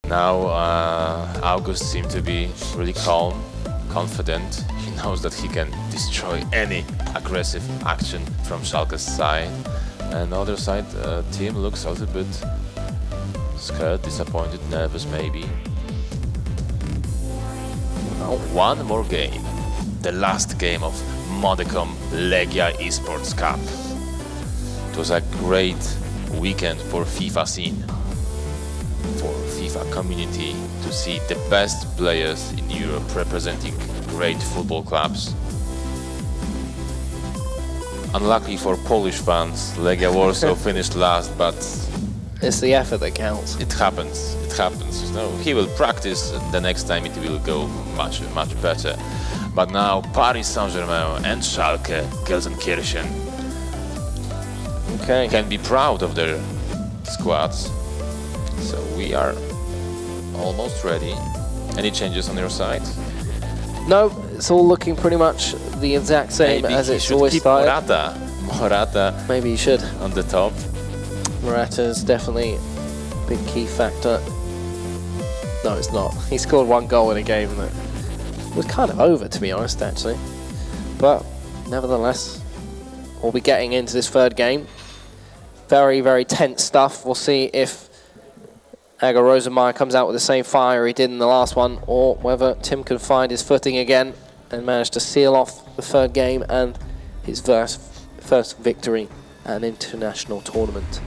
Now August seems to be really calm, confident. He knows that he can destroy any aggressive action from Schalke's side. And the other side, team looks a little bit scared, disappointed, nervous maybe. Now one more game. The last game of Modicum Legia eSports Cup. It was a great weekend for FIFA scene, for FIFA community, to see the best players in Europe representing great football clubs. Unlucky for Polish fans, Legia Warsaw finished last, but it's the effort that counts. It happens. It happens. No, he will practice. The next time it will go much better. But now Paris Saint-Germain and Schalke Gelsenkirchen can be proud of their squads. So we are almost ready. Any changes on your side? No, it's all looking pretty much the exact same as it's always started. Morata. Maybe you should. On the top. Morata is definitely a big key factor. No, it's not. He scored one goal in a game that was kind of over, to be honest, actually. But nevertheless, we'll be getting into this third game. Very, very tense stuff. We'll see if Aga Rosemeyer comes out with the same fire he did in the last one, or whether Tim can find his footing again and manage to seal off the third game and his first victory at an international tournament.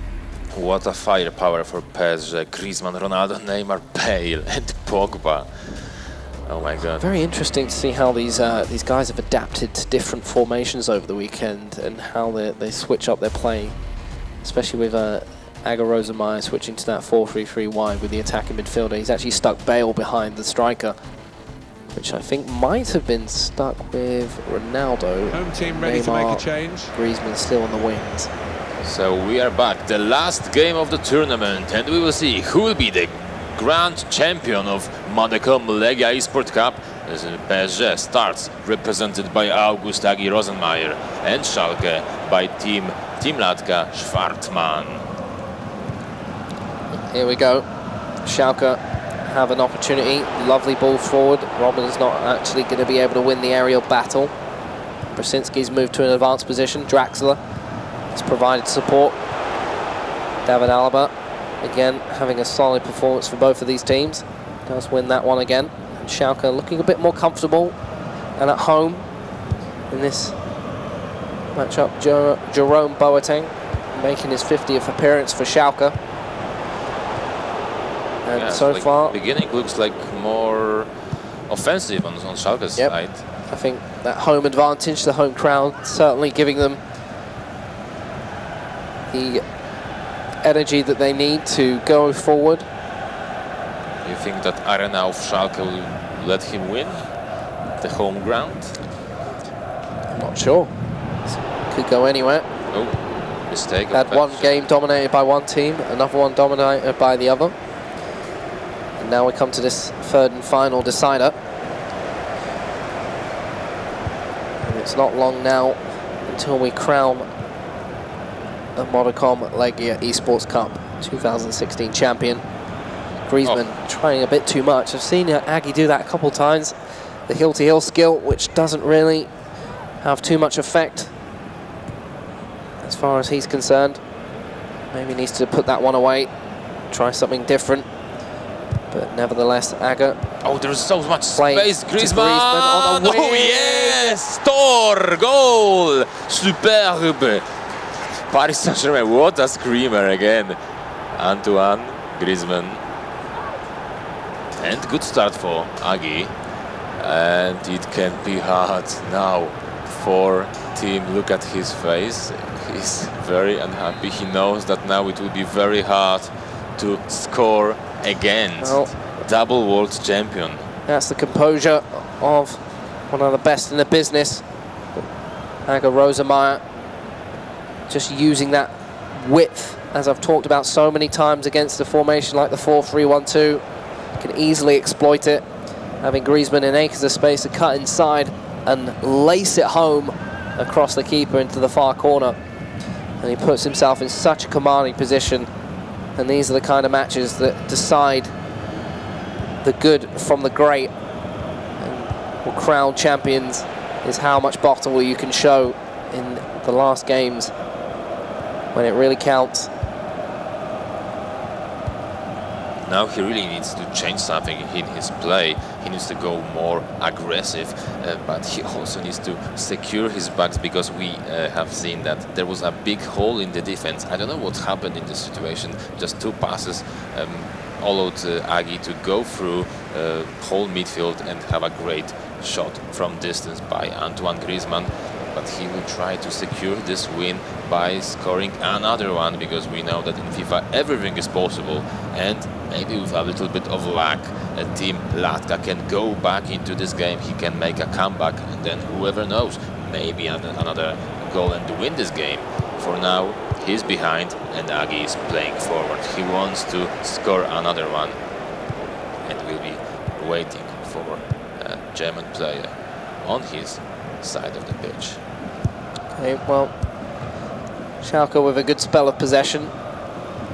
What a firepower for PSG. Griezmann, Ronaldo, Neymar, Bale and Pogba. Oh my God. Very interesting to see how these guys have adapted to different formations over the weekend and how they switch up their play, especially with Aga Rosemeyer switching to that 4-3-3 wide with the attacking midfielder. He's actually stuck Bale behind the striker, which I think might have been stuck with Ronaldo. Home team ready to make a change. Griezmann still on the wings. So we are back, the last game of the tournament, and we will see who will be the grand champion of Modicum Legia eSports Cup. As PSG starts, represented by August Agi Rosenmeier, and Schalke by Team Latka Schwartman. Here we go. Schalke have an opportunity. Lovely ball forward. Robin's not actually going to be able to win the aerial battle. Brzezinski's moved to an advanced position. Draxler has provided support. David Alaba, again, having a solid performance for both of these teams. Does win that one again. And Schalke looking a bit more comfortable and at home in this matchup. Jerome Boateng making his 50th appearance for Schalke. And yeah, so far, beginning looks like more offensive on Schalke's side. I think that home advantage, the home crowd, certainly giving them the energy that they need to go forward. You think that Arena of Schalke will let him win the home ground? I'm not sure. Could go anywhere. Oh, mistake. Had one game dominated by one team, another one dominated by the other. And now we come to this third and final decider. And it's not long now until we crown the Modicum Legia eSports Cup 2016 champion. Griezmann trying a bit too much. I've seen Aggie do that a couple times. The heel-to-heel skill, which doesn't really have too much effect as far as he's concerned. Maybe needs to put that one away, try something different. But nevertheless, Aga. Oh, there's so much space. Griezmann on the wing. Oh yes! Tor! Goal! Superbe! Paris Saint-Germain, what a screamer again. Antoine Griezmann. And good start for Agi. And it can be hard now for Team. Look at his face. He's very unhappy. He knows that now it will be very hard to score against double world champion. That's the composure of one of the best in the business. Aga Rosemeyer just using that width, as I've talked about so many times against a formation like the 4-3-1-2. Can easily exploit it. Having Griezmann in acres of space to cut inside and lace it home across the keeper into the far corner. And he puts himself in such a commanding position. And these are the kind of matches that decide the good from the great. And well, crowned champions is how much bottle you can show in the last games when it really counts. Now he really needs to change something in his play. He needs to go more aggressive, but he also needs to secure his backs, because we have seen that there was a big hole in the defense. I don't know what happened in this situation. Just 2 passes allowed Agi to go through whole midfield and have a great shot from distance by Antoine Griezmann. But he will try to secure this win by scoring another one, because we know that in FIFA everything is possible, and maybe with a little bit of luck, Team Latka can go back into this game. He can make a comeback, and then whoever knows, maybe another goal and win this game. For now, he's behind and Agi is playing forward. He wants to score another one, and will be waiting for a German player on his side of the pitch. Okay, well, Schalke with a good spell of possession,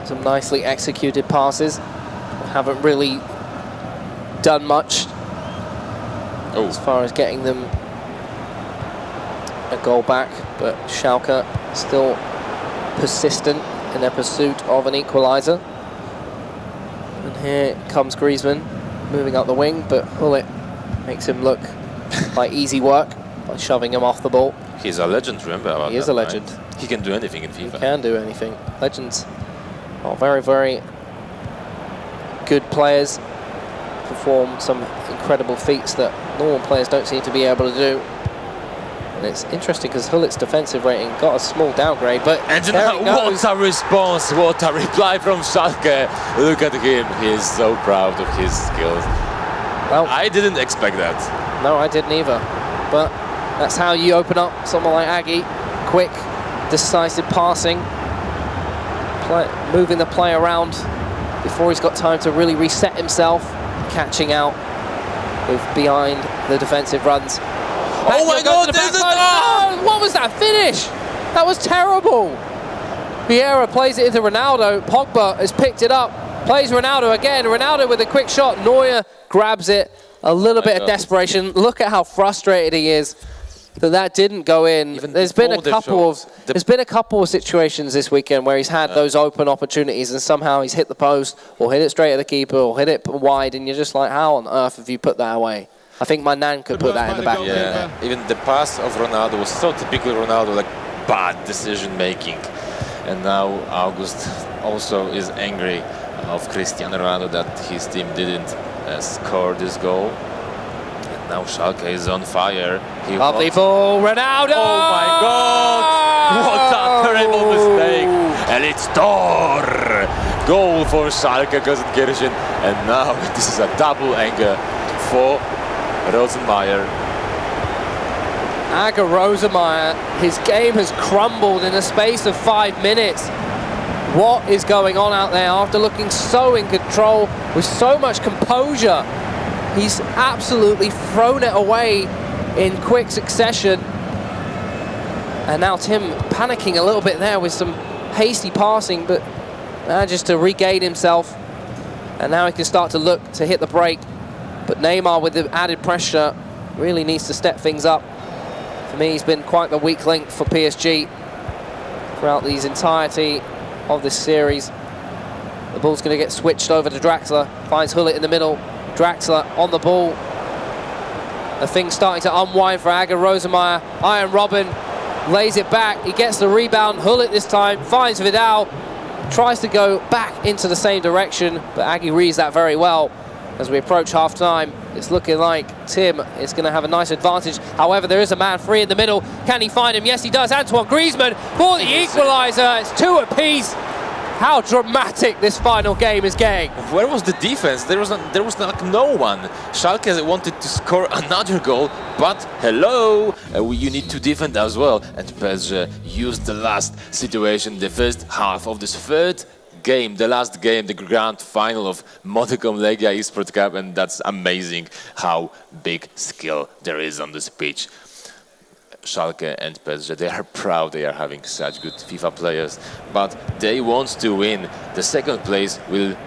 some nicely executed passes. Haven't really done much as far as getting them a goal back, but Schalke still persistent in their pursuit of an equaliser. And here comes Griezmann moving up the wing, but Hullet makes him look like easy work by shoving him off the ball. He's a legend, remember about that. He is a legend. Right? He can do anything in FIFA. He can do anything. Legends are very, very good players, perform some incredible feats that normal players don't seem to be able to do. And it's interesting because Hullet's defensive rating got a small downgrade, but and there it goes. What a response, what a reply from Schalke. Look at him, he's so proud of his skills. Well, I didn't expect that. No, I didn't either. But that's how you open up someone like Agi. Quick, decisive passing, moving the play around before he's got time to really reset himself, catching out with behind the defensive runs. Oh my God, there's a goal! What was that finish? That was terrible. Vieira plays it into Ronaldo. Pogba has picked it up, plays Ronaldo again. Ronaldo with a quick shot. Neuer grabs it. A little bit of desperation. Look at how frustrated he is that didn't go in. There's been a couple of situations this weekend where he's had those open opportunities and somehow he's hit the post or hit it straight at the keeper or hit it wide, and you're just like, how on earth have you put that away? I think my nan could put that in the back. Yeah, even the pass of Ronaldo was so typical Ronaldo, like bad decision making. And now August also is angry of Cristiano Ronaldo that his team didn't score this goal. And now Schalke is on fire. Lovely ball, Ronaldo! Oh my God! What a terrible mistake! And it's Tor! Goal for Schalke Gelsenkirchen. And now this is a double anger for Rosenmeier. Aga Rosenmeier, his game has crumbled in the space of 5 minutes. What is going on out there after looking so in control with so much composure? He's absolutely thrown it away in quick succession. And now Tim panicking a little bit there with some hasty passing, but manages to regain himself. And now he can start to look to hit the break. But Neymar, with the added pressure, really needs to step things up. For me, he's been quite the weak link for PSG throughout the entirety of this series. The ball's going to get switched over to Draxler. Finds Hullet in the middle. Draxler on the ball. The thing's starting to unwind for Aga Rosenmeier. Iron Robin lays it back. He gets the rebound. Hullet this time finds Vidal. Tries to go back into the same direction, but Agi reads that very well. As we approach half-time, it's looking like Tim is going to have a nice advantage. However, there is a man free in the middle. Can he find him? Yes, he does. Antoine Griezmann for the equaliser. It's 2 apiece. How dramatic this final game is getting. Where was the defense? There was like no one. Schalke wanted to score another goal, but hello, you need to defend as well. And PSG used the last situation, the first half of this third game, the last game, the grand final of Modicum Legia eSports Cup, and that's amazing how big skill there is on this pitch. Schalke and PSG, they are proud they are having such good FIFA players, but they want to win. The second place will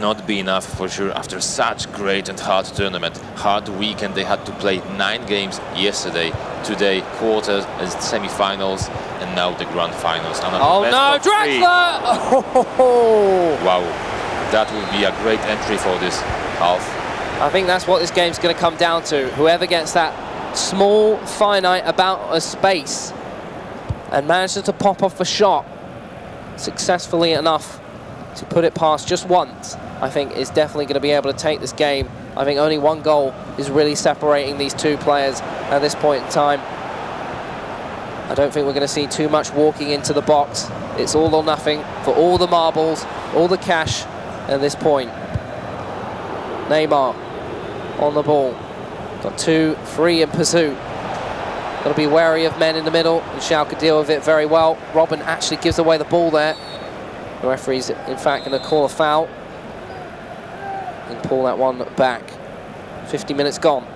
not be enough for sure after such great and hard tournament. Hard weekend, they had to play 9 games yesterday, today quarters and semi-finals, and now the grand finals. And oh no, Draxler! Oh. Wow, that will be a great entry for this half. I think that's what this game's going to come down to. Whoever gets that small, finite about a space and manages to pop off a shot successfully enough to put it past just once, I think is definitely going to be able to take this game. I think only one goal is really separating these two players at this point in time. I don't think we're going to see too much walking into the box. It's all or nothing for all the marbles, all the cash at this point. Neymar on the ball. Got 2 free in pursuit. Got to be wary of men in the middle, and Schalke deal with it very well. Robin actually gives away the ball there. The referee's in fact going to call a foul and pull that one back. 50 minutes gone.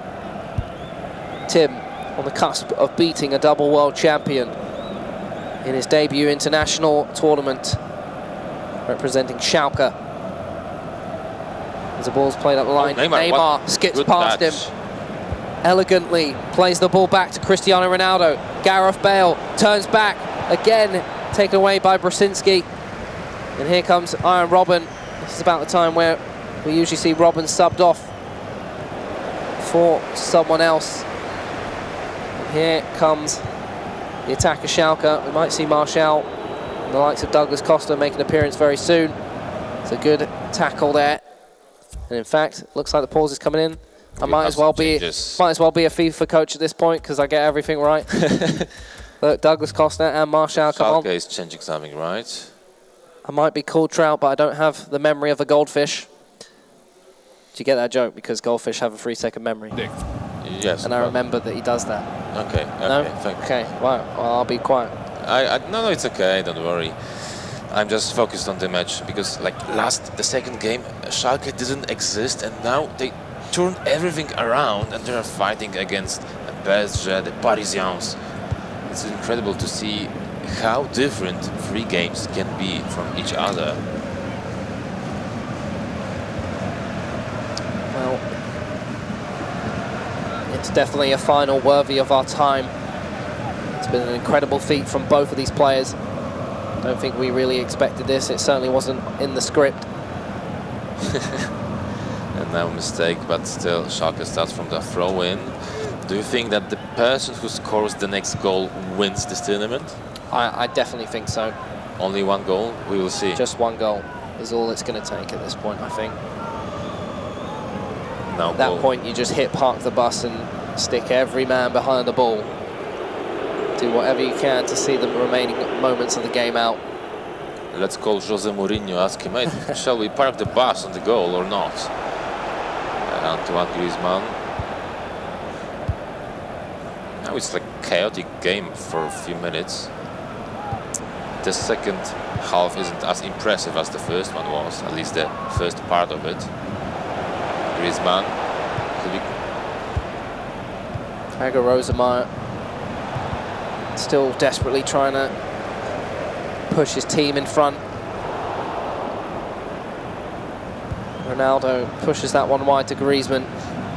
Tim on the cusp of beating a double world champion in his debut international tournament, representing Schalke. As the ball's played up the line, Neymar skips past him elegantly, plays the ball back to Cristiano Ronaldo. Gareth Bale turns back, again taken away by Brzezinski. And here comes Iron Robin. This is about the time where we usually see Robin subbed off for someone else. And here comes the attacker Schalke. We might see Martial and the likes of Douglas Costa make an appearance very soon. It's a good tackle there. And in fact, looks like the pause is coming in. I might as well be a FIFA coach at this point because I get everything right. Look, Douglas Costa and Martial come on. Schalke is changing something, right? I might be called Trout, but I don't have the memory of a goldfish. Did you get that joke? Because goldfish have a 3-second memory. Yes. And I remember that he does that. Okay. No? Thank you. Okay. Wow. Well, I'll be quiet. No, it's okay. Don't worry. I'm just focused on the match because, like the second game, Schalke didn't exist, and now they turned everything around and they are fighting against PSG, the Parisians. It's incredible to see how different 3 games can be from each other. Well, it's definitely a final worthy of our time. It's been an incredible feat from both of these players. I don't think we really expected this. It certainly wasn't in the script. And now a mistake, but still Schalke starts from the throw-in. Do you think that the person who scores the next goal wins this tournament? I definitely think so. Only one goal? We will see. Just one goal is all it's going to take at this point, I think. Now at that point, you just park the bus and stick every man behind the ball. Do whatever you can to see the remaining moments of the game out. Let's call Jose Mourinho, ask him, hey, shall we park the bus on the goal or not? Antoine Griezmann. Now it's like a chaotic game for a few minutes. The second half isn't as impressive as the first one was, at least the first part of it. Griezmann. Hager Rosemeyer still desperately trying to push his team in front. Ronaldo pushes that one wide to Griezmann,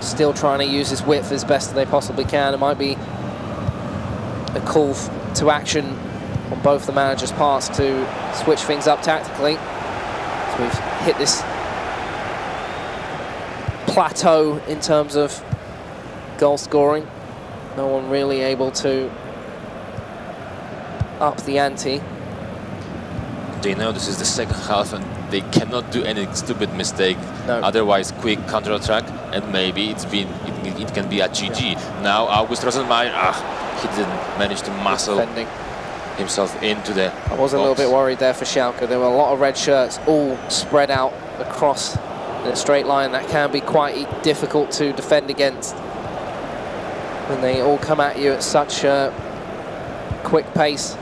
still trying to use his width as best as they possibly can. It might be a call to action on both the managers' parts to switch things up tactically. So we've hit this plateau in terms of goal scoring. No one really able to up the ante. They know this is the second half and they cannot do any stupid mistake. No. Otherwise, quick counter-attack and maybe it can be a GG. Yeah. Now August Rosenmeier, he didn't manage to muscle himself into the I was a little bit worried there for Schalke. There were a lot of red shirts all spread out across in a straight line. That can be quite difficult to defend against when they all come at you at such a quick pace.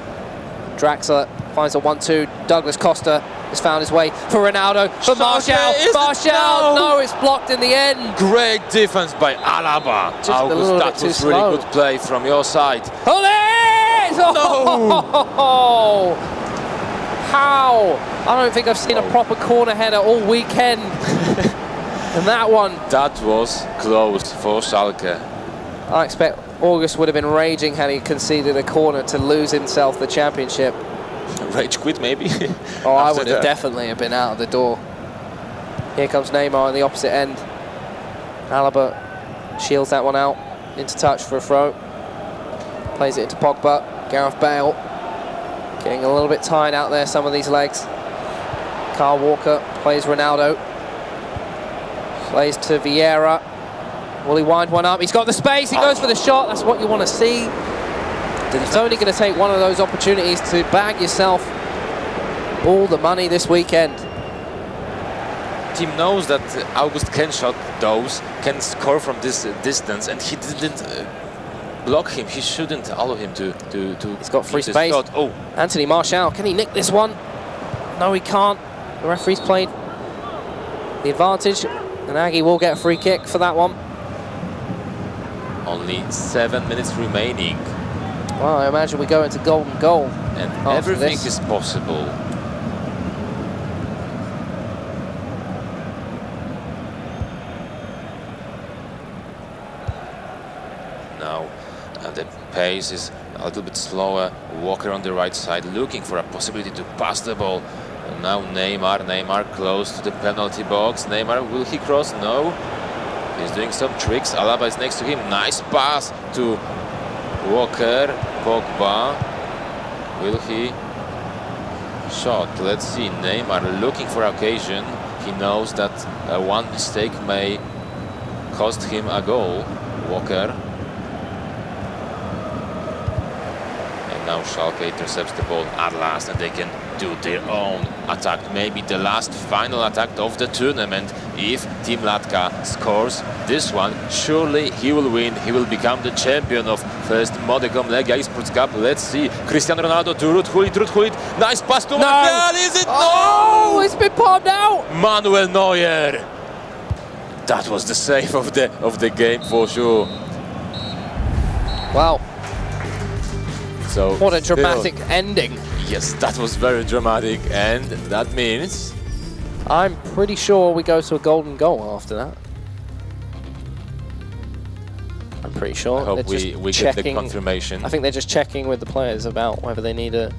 Draxler finds a 1-2. Douglas Costa has found his way for Ronaldo, for Martial. Martial, no, it's blocked in the end. Great defense by Alaba. Just August, that was really good play from your side. Oh, there it is! No. Oh, how I don't think I've seen a proper corner header all weekend. And that one. That was close for Schalke. I expect August would have been raging had he conceded a corner to lose himself the championship. Rage quit, maybe? Oh, I would have definitely been out of the door. Here comes Neymar on the opposite end. Alaba shields that one out. Into touch for a throw. Plays it into Pogba. Gareth Bale getting a little bit tired out there, some of these legs. Kyle Walker plays Ronaldo. Plays to Vieira. Will he wind one up? He's got the space. He goes for the shot. That's what you want to see. It's only going to take one of those opportunities to bag yourself all the money this weekend. Team knows that August can shot those, can score from this distance, and he didn't block him. He shouldn't allow him to He's got free space. Oh, Anthony Martial, can he nick this one? No, he can't. The referee's played the advantage, and Aggie will get a free kick for that one. Only 7 minutes remaining. Well, I imagine we go into golden goal. And everything is possible. Now, the pace is a little bit slower. Walker on the right side, looking for a possibility to pass the ball. And now Neymar close to the penalty box. Neymar, will he cross? No. He's doing some tricks. Alaba is next to him. Nice pass to Walker. Pogba. Will he shot? Let's see. Neymar looking for occasion. He knows that one mistake may cost him a goal. Walker. And now Schalke intercepts the ball at last, and they can do their own attack. Maybe the last final attack of the tournament. If Team Latka scores this one, surely he will win. He will become the champion of first Modicom Legia eSports Cup. Let's see. Cristiano Ronaldo to Ruud Gullit. Nice pass to Martial. Is it? Oh, No! it's been palmed out. Manuel Neuer. That was the save of the game for sure. Wow. So what a dramatic ending. Yes, that was very dramatic, and that means I'm pretty sure we go to a golden goal after that. I'm pretty sure. I hope we get the confirmation. I think they're just checking with the players about whether they need a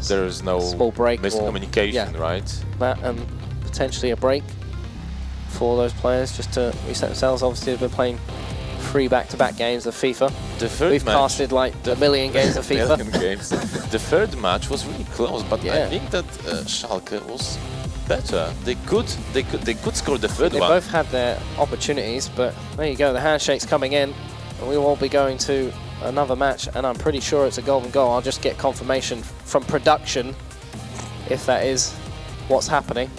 there is no small break miscommunication, right? That and potentially a break for those players just to reset themselves. Obviously, they've been playing 3 back-to-back games of FIFA. We've casted like a million games of FIFA. The third match was really close, but yeah. I think that Schalke was better. They could score the third one. They both had their opportunities, but there you go. The handshake's coming in, and we will be going to another match, and I'm pretty sure it's a golden goal. I'll just get confirmation from production if that is what's happening.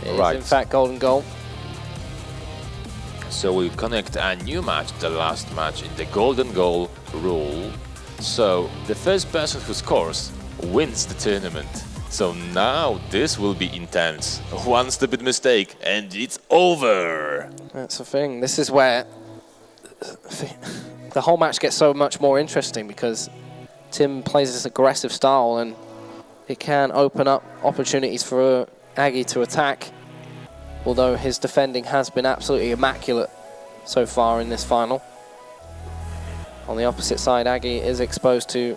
It is in fact golden goal. So we connect a new match, the last match in the golden goal rule. So the first person who scores wins the tournament. So now this will be intense. One stupid mistake and it's over. That's the thing. This is where the whole match gets so much more interesting, because Tim plays this aggressive style and it can open up opportunities for Aggie to attack. Although his defending has been absolutely immaculate so far in this final. On the opposite side, Aggie is exposed to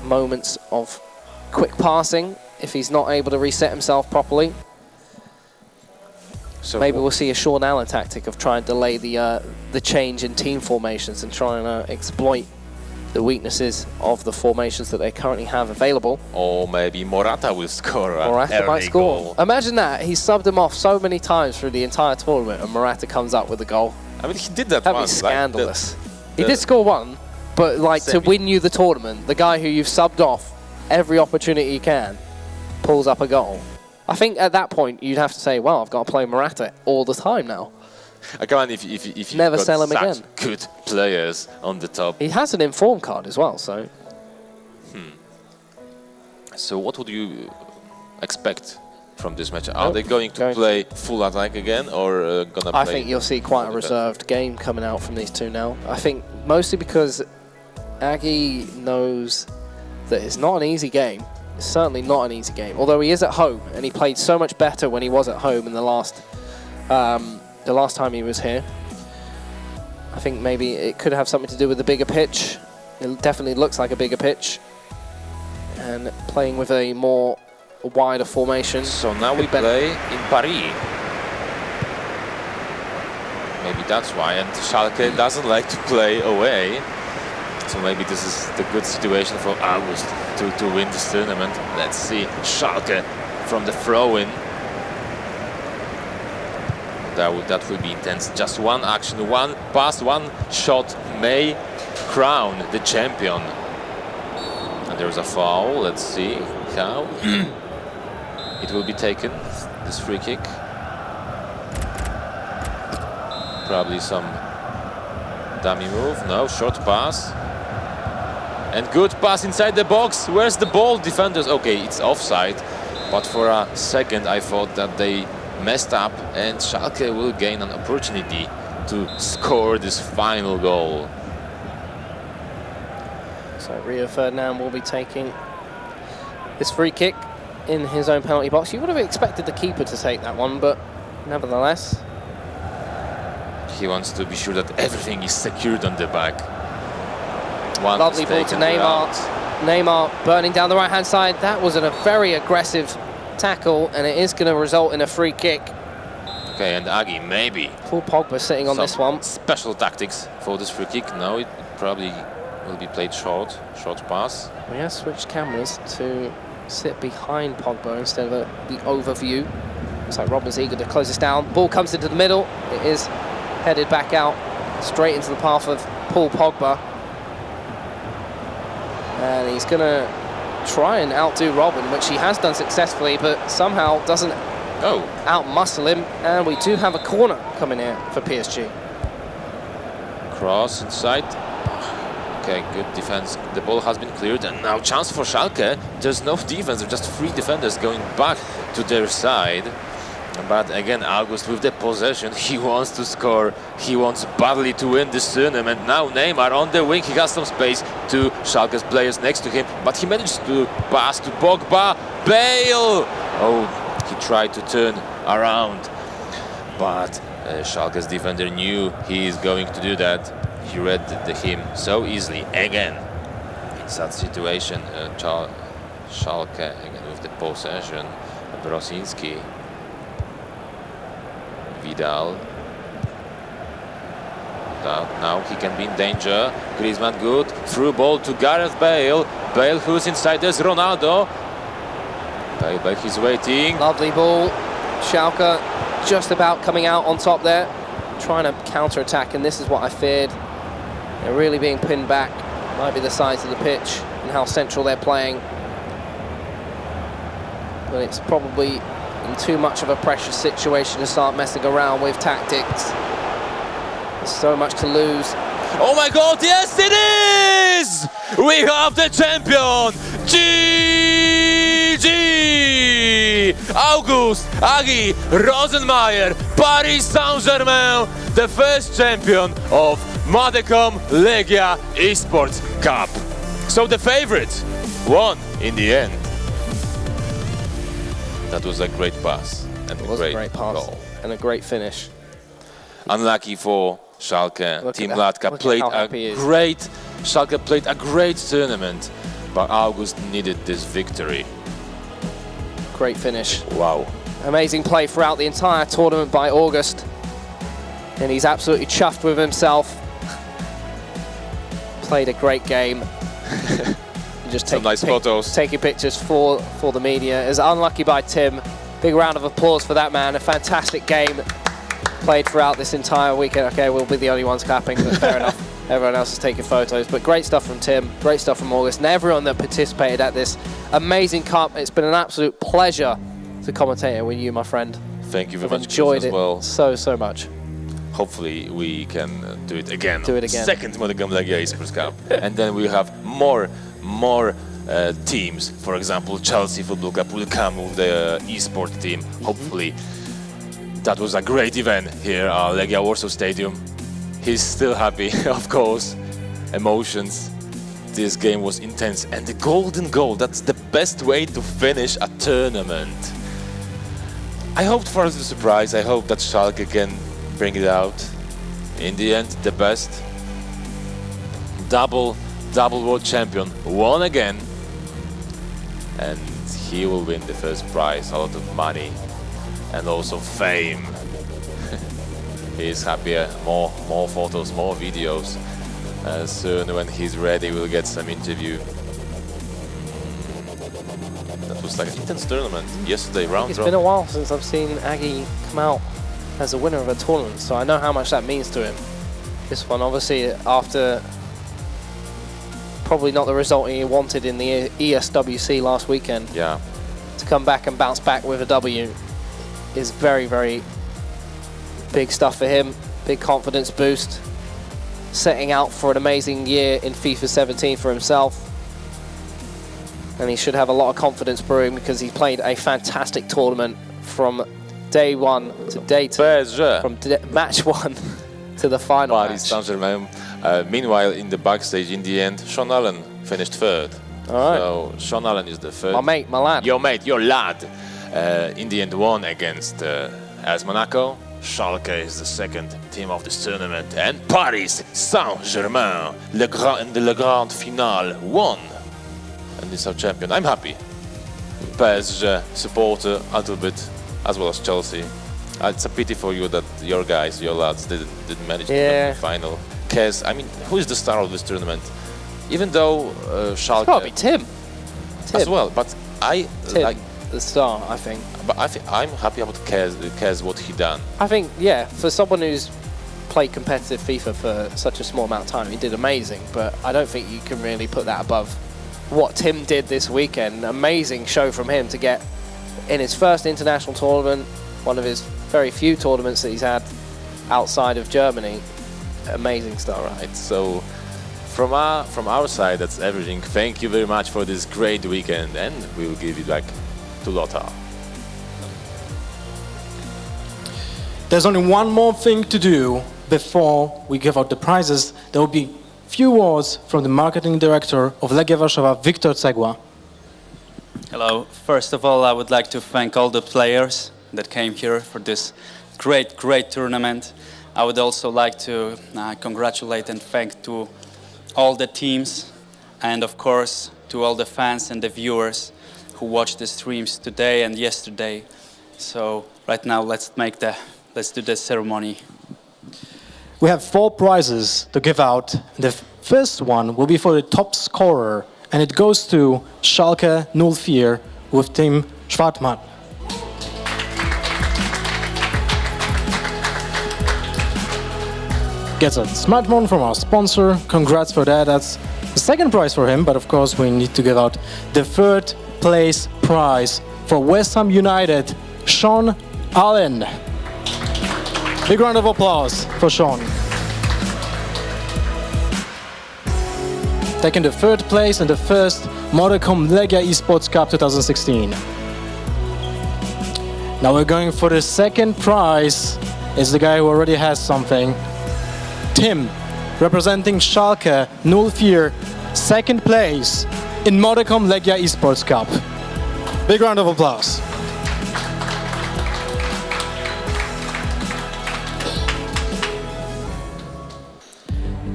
moments of quick passing if he's not able to reset himself properly. So maybe we'll see a Sean Allen tactic of trying to delay the change in team formations and trying to exploit the weaknesses of the formations that they currently have available. Or maybe Morata will score. Morata might score. Imagine that. He's subbed him off so many times through the entire tournament and Morata comes up with a goal. I mean, he did that That'd once. be scandalous. He did score one, but like to win you the tournament, the guy who you've subbed off every opportunity he can pulls up a goal. I think at that point you'd have to say, well, I've got to play Morata all the time now. Come on, if you've never got sell him such again. Good players on the top. He has an inform card as well, so. So what would you expect from this match? Are they going to play full attack again, or gonna play? I think you'll see quite a reserved game coming out from these two now. I think mostly because Aggie knows that it's not an easy game. It's certainly not an easy game. Although he is at home, and he played so much better when he was at home in the last time he was here. I think maybe it could have something to do with the bigger pitch. It definitely looks like a bigger pitch. And playing with a wider formation. So now we play in Paris. Maybe that's why. And Schalke doesn't like to play away. So maybe this is the good situation for August to win this tournament. Let's see Schalke from the throw-in. That will be intense. Just one action, one pass, one shot may crown the champion. And there's a foul. Let's see how it will be taken. This free kick. Probably some dummy move. No, short pass. And good pass inside the box. Where's the ball? Defenders. Okay, it's offside. But for a second I thought that they messed up and Schalke will gain an opportunity to score this final goal. So Rio Ferdinand will be taking this free kick in his own penalty box. You would have expected the keeper to take that one, but nevertheless. He wants to be sure that everything is secured on the back. One lovely ball to Neymar. Neymar burning down the right-hand side. That was a very aggressive tackle, and it is going to result in a free kick. Okay, and Agi, maybe. Paul Pogba sitting on this one. Special tactics for this free kick. No, it probably will be played short pass. We have switched cameras to sit behind Pogba instead of the overview. Looks like Robin's eager to close this down. Ball comes into the middle. It is headed back out, straight into the path of Paul Pogba. And he's going to try and outdo Robin, which he has done successfully, but somehow doesn't outmuscle him. And we do have a corner coming here for PSG. Cross inside. Okay, good defense. The ball has been cleared, and now chance for Schalke. There's no defense, there's just three defenders going back to their side. But again, August with the possession, he wants to score. He wants badly to win this tournament. Now Neymar on the wing, he has some space to Schalke's players next to him, but he managed to pass to Pogba. Bale! Oh, he tried to turn around, but Schalke's defender knew he is going to do that. He read him so easily. Again, in such situation, Schalke again with the possession. Brosinski. Vidal. Now he can be in danger. Griezmann good. Through ball to Gareth Bale. Bale who's inside. There's Ronaldo. Bale, he's waiting. Lovely ball. Schalke just about coming out on top there. Trying to counter-attack, and this is what I feared. They're really being pinned back. Might be the size of the pitch and how central they're playing. But it's probably in too much of a pressure situation to start messing around with tactics. There's so much to lose. Oh my God, yes it is! We have the champion! GG! August Agi Rosenmeier, Paris Saint-Germain, the first champion of Modicom Legia eSports Cup. So the favorite won in the end. That was a great pass and a great pass goal. And a great finish. Unlucky for Schalke. Team Latka played a great tournament, but August needed this victory. Great finish. Wow. Amazing play throughout the entire tournament by August. And he's absolutely chuffed with himself. Played a great game. Just some nice photos. Taking pictures for the media. Is unlucky by Tim. Big round of applause for that man. A fantastic game played throughout this entire weekend. Okay, we'll be the only ones clapping, but fair enough. Everyone else is taking photos. But great stuff from Tim, great stuff from August, and everyone that participated at this amazing cup. It's been an absolute pleasure to commentate with you, my friend. Thank you very much. Enjoyed it well. so much. Hopefully we can do it again. Do it again. Second Modicom Legia eSports Cup. And then we have more teams. For example, Chelsea Football Club will come with the eSport team. Hopefully. That was a great event here at Legia Warsaw Stadium. He's still happy, of course. Emotions. This game was intense, and the golden goal, that's the best way to finish a tournament. I hoped for the surprise. I hope that Schalke can bring it out. In the end, the best. Double world champion, won again. And he will win the first prize, a lot of money, and also fame. He's happier, more photos, more videos. Soon when he's ready, we'll get some interview. That was like an intense tournament yesterday, round. It's been a while since I've seen Aggie come out as a winner of a tournament, so I know how much that means to him. This one, obviously, after probably not the result he wanted in the ESWC last weekend. Yeah. To come back and bounce back with a W is very, very big stuff for him. Big confidence boost. Setting out for an amazing year in FIFA 17 for himself. And he should have a lot of confidence brewing because he played a fantastic tournament from day one to day two. PSG. From match one to the final Paris match. Saint-Germain. Meanwhile, in the backstage, in the end, Sean Allen finished third. All right. So Sean Allen is the third. My mate, my lad. Your mate, your lad. In the end, won against AS Monaco. Schalke is the second team of this tournament, and Paris Saint-Germain, in the Le Grand Finale, won, and is our champion. I'm happy. PSG supporter a little bit, as well as Chelsea. It's a pity for you that your guys, your lads, didn't manage to win the final. Because I mean, who is the star of this tournament? Even though Schalke, It's got to be Tim. as well, but Tim, like. the star, I think. But I'm happy about Kez what he done. I think, yeah, for someone who's played competitive FIFA for such a small amount of time, he did amazing, but I don't think you can really put that above what Tim did this weekend. Amazing show from him to get in his first international tournament, one of his very few tournaments that he's had outside of Germany. Amazing stuff. Right, so from our side, that's everything. Thank you very much for this great weekend, and we will give it back to Lothar. There's only one more thing to do before we give out the prizes. There will be few words from the marketing director of Legia Warszawa, Victor Cegła. Hello. First of all, I would like to thank all the players that came here for this great tournament. I would also like to congratulate and thank to all the teams, and of course to all the fans and the viewers who watched the streams today and yesterday. So right now, let's do the ceremony. We have 4 prizes to give out. The first one will be for the top scorer, and it goes to Schalke 04 with Tim Schwartmann. Gets a smartphone from our sponsor. Congrats for that. That's the second prize for him, but of course we need to give out the third place prize for West Ham United, Sean Allen. Big round of applause for Sean. Taking the third place in the first Modicom Legia eSports Cup 2016. Now we're going for the second prize. It's the guy who already has something. Tim, representing Schalke 04, second place in Modicom Legia eSports Cup. Big round of applause.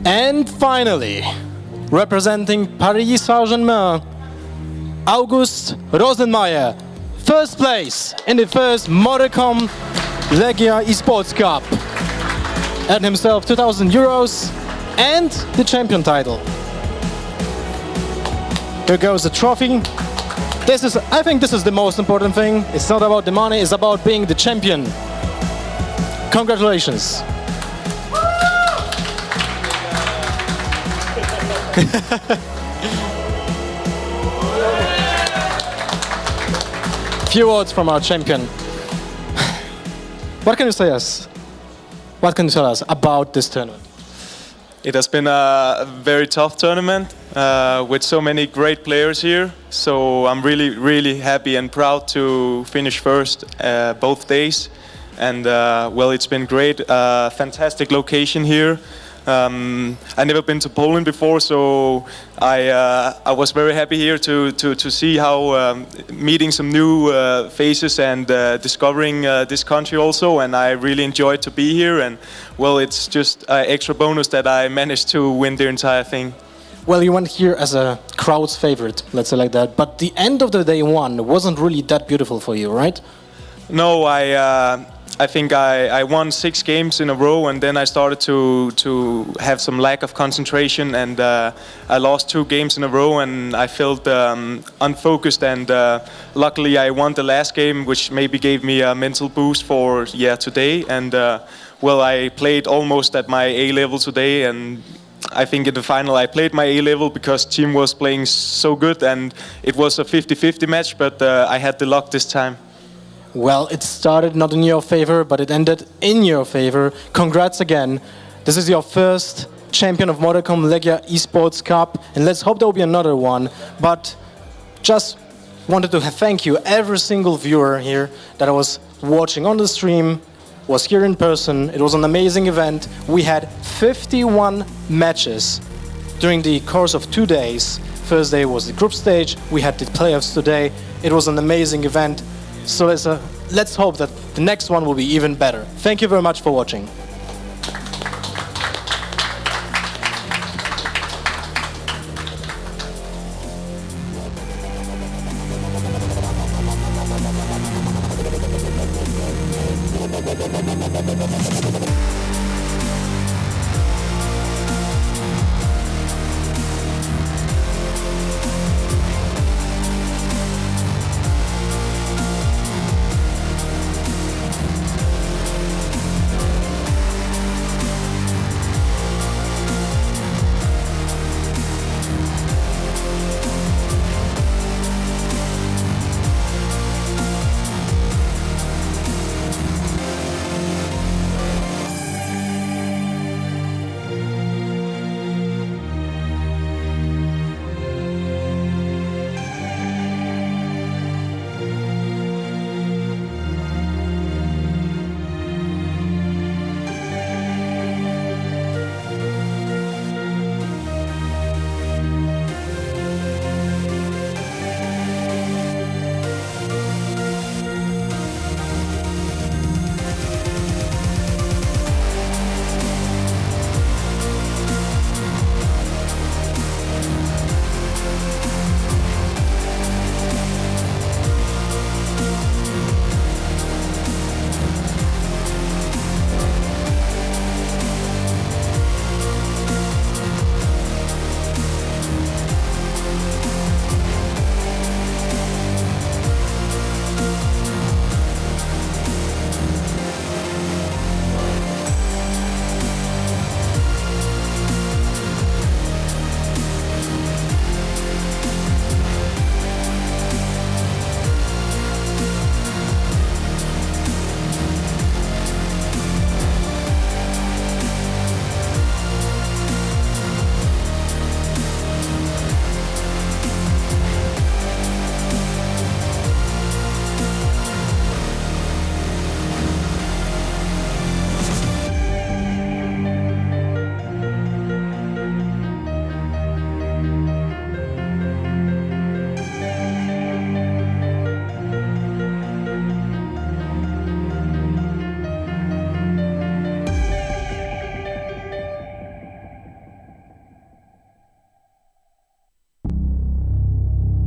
And finally, representing Paris Saint-Germain, August Rosenmeier, first place in the first Modicom Legia eSports Cup. Earned himself €2,000 and the champion title. Here goes the trophy. I think this is the most important thing. It's not about the money, it's about being the champion. Congratulations. Few words from our champion. What can you say us? What can you tell us about this tournament? It has been a very tough tournament with so many great players here. So I'm really happy and proud to finish first both days. And well, it's been great. Fantastic location here. I never been to Poland before, so I was very happy here to see how meeting some new faces and discovering this country also. And I really enjoyed to be here. And well, it's just an extra bonus that I managed to win the entire thing. Well, you went here as a crowd's favorite, let's say like that. But the end of the day one wasn't really that beautiful for you, right? No, I think I won 6 games in a row, and then I started to have some lack of concentration, and I lost 2 games in a row, and I felt unfocused. And luckily, I won the last game, which maybe gave me a mental boost for today. And well, I played almost at my A level today, and I think in the final I played my A level because team was playing so good, and it was a 50-50 match. But I had the luck this time. Well, it started not in your favor, but it ended in your favor. Congrats again. This is your first champion of Modicom Legia eSports Cup, and let's hope there will be another one. But just wanted to thank you, every single viewer here that I was watching on the stream, was here in person. It was an amazing event. We had 51 matches during the course of 2 days. First day was the group stage. We had the playoffs today. It was an amazing event. So let's hope that the next one will be even better. Thank you very much for watching.